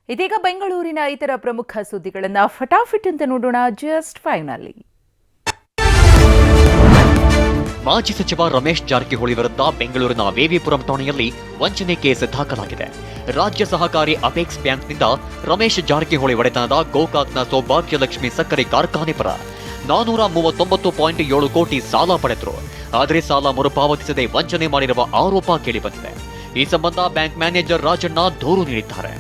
ಇದೀಗ ಬೆಂಗಳೂರಿನ ಇತರ ಪ್ರಮುಖ ಸುದ್ದಿಗಳನ್ನು ಫಟಾಫಟ್ ಅಂತ ನೋಡೋಣ. ಜಸ್ಟ್ 5 ನಲ್ಲಿ ಮಾಜಿ ಸಚಿವ ರಮೇಶ್ ಜಾರಕಿಹೊಳಿ ವಿರುದ್ಧ ಬೆಂಗಳೂರಿನ ವಿವಿಪುರಂ ಠಾಣೆಯಲ್ಲಿ ವಂಚನೆ ಕೇಸ್ ದಾಖಲಾಗಿದೆ. ರಾಜ್ಯ ಸಹಕಾರಿ ಅಪೆಕ್ಸ್ ಬ್ಯಾಂಕ್ನಿಂದ ರಮೇಶ್ ಜಾರಕಿಹೊಳಿ ಒಡೆತನದ ಗೋಕಾಕ್ನ ಸೌಭಾಗ್ಯಲಕ್ಷ್ಮಿ ಸಕ್ಕರೆ ಕಾರ್ಖಾನೆ ಪರ 439.7 ಕೋಟಿ ಸಾಲ ಪಡೆದರು. ಆದರೆ ಸಾಲ ಮರುಪಾವತಿಸದೆ ವಂಚನೆ ಮಾಡಿರುವ ಆರೋಪ ಕೇಳಿಬಂದಿದೆ. ಈ ಸಂಬಂಧ ಬ್ಯಾಂಕ್ ಮ್ಯಾನೇಜರ್ ರಾಜಣ್ಣ ದೂರು ನೀಡಿದ್ದಾರೆ.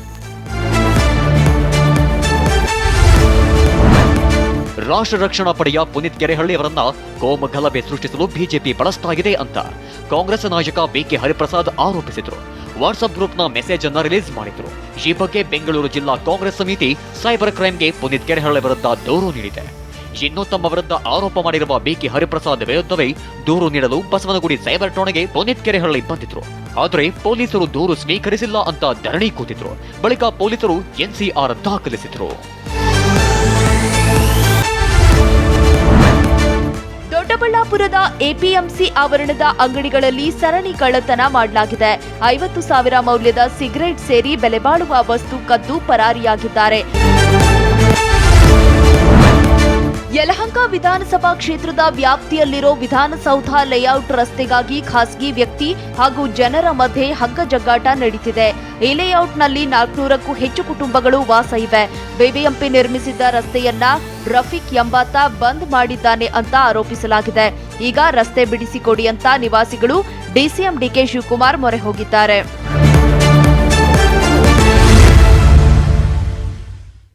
ರಾಷ್ಟ್ರ ರಕ್ಷಣಾ ಪಡೆಯ ಪುನೀತ್ ಕೆರೆಹಳ್ಳಿ ಅವರನ್ನ ಕೋಮಗಲಭೆ ಸೃಷ್ಟಿಸಲು ಬಿಜೆಪಿ ಬಳಸ್ತಾಗಿದೆ ಅಂತ ಕಾಂಗ್ರೆಸ್ ನಾಯಕ ಬಿಕೆ ಹರಿಪ್ರಸಾದ್ ಆರೋಪಿಸಿದರು. ವಾಟ್ಸ್ಆಪ್ ಗ್ರೂಪ್ನ ಮೆಸೇಜ್ ಅನ್ನು ರಿಲೀಸ್ ಮಾಡಿದ್ರು. ಈ ಬಗ್ಗೆ ಬೆಂಗಳೂರು ಜಿಲ್ಲಾ ಕಾಂಗ್ರೆಸ್ ಸಮಿತಿ ಸೈಬರ್ ಕ್ರೈಮ್ಗೆ ಪುನೀತ್ ಕೆರೆಹಳ್ಳಿ ವಿರುದ್ಧ ದೂರು ನೀಡಿದೆ. ಇನ್ನು ತಮ್ಮ ವಿರುದ್ಧ ಆರೋಪ ಮಾಡಿರುವ ಬಿಕೆ ಹರಿಪ್ರಸಾದ್ ವಿರುದ್ಧವೇ ದೂರು ನೀಡಲು ಬಸವನಗುಡಿ ಸೈಬರ್ ಠಾಣೆಗೆ ಪುನೀತ್ ಕೆರೆಹಳ್ಳಿ ಬಂದಿದ್ರು. ಆದರೆ ಪೊಲೀಸರು ದೂರು ಸ್ವೀಕರಿಸಿಲ್ಲ ಅಂತ ಧರಣಿ ಕೂತಿದ್ರು. ಬಳಿಕ ಪೊಲೀಸರು ಎನ್ಸಿಆರ್ ದಾಖಲಿಸಿದ್ರು. ದೊಡ್ಡಬಳ್ಳಾಪುರದ ಎಪಿಎಂಸಿ ಆವರಣದ ಅಂಗಡಿಗಳಲ್ಲಿ ಸರಣಿ ಕಳ್ಳತನ ಮಾಡಲಾಗಿದೆ. 50,000 ಮೌಲ್ಯದ ಸಿಗರೆಟ್ ಸೇರಿ ಬೆಲೆಬಾಳುವ ವಸ್ತು ಕದ್ದು ಪರಾರಿಯಾಗಿದ್ದಾರೆ. ಯಲಹಂಕ ವಿಧಾನಸಭಾ ಕ್ಷೇತ್ರದ ವ್ಯಾಪ್ತಿಯಲ್ಲಿರೋ ವಿಧಾನಸೌಧ ಲೇಔಟ್ ರಸ್ತೆಗಾಗಿ ಖಾಸಗಿ ವ್ಯಕ್ತಿ ಹಾಗೂ ಜನರ ಮಧ್ಯೆ ಹಗ್ಗಜಗ್ಗಾಟ ನಡೀತಿದೆ. ಈ ಲೇಔಟ್ನಲ್ಲಿ 400ಕ್ಕೂ ಹೆಚ್ಚು ಕುಟುಂಬಗಳು ವಾಸ ಇವೆ. ಬಿಬಿಎಂಪಿ ನಿರ್ಮಿಸಿದ್ದ ರಸ್ತೆಯನ್ನ ರಫೀಕ್ ಎಂಬಾತ ಬಂದ್ ಮಾಡಿದ್ದಾನೆ ಅಂತ ಆರೋಪಿಸಲಾಗಿದೆ. ಈಗ ರಸ್ತೆ ಬಿಡಿಸಿಕೊಡಿ ಅಂತ ನಿವಾಸಿಗಳು ಡಿಸಿಎಂ ಡಿಕೆ ಶಿವಕುಮಾರ್ ಮೊರೆ ಹೋಗಿದ್ದಾರೆ.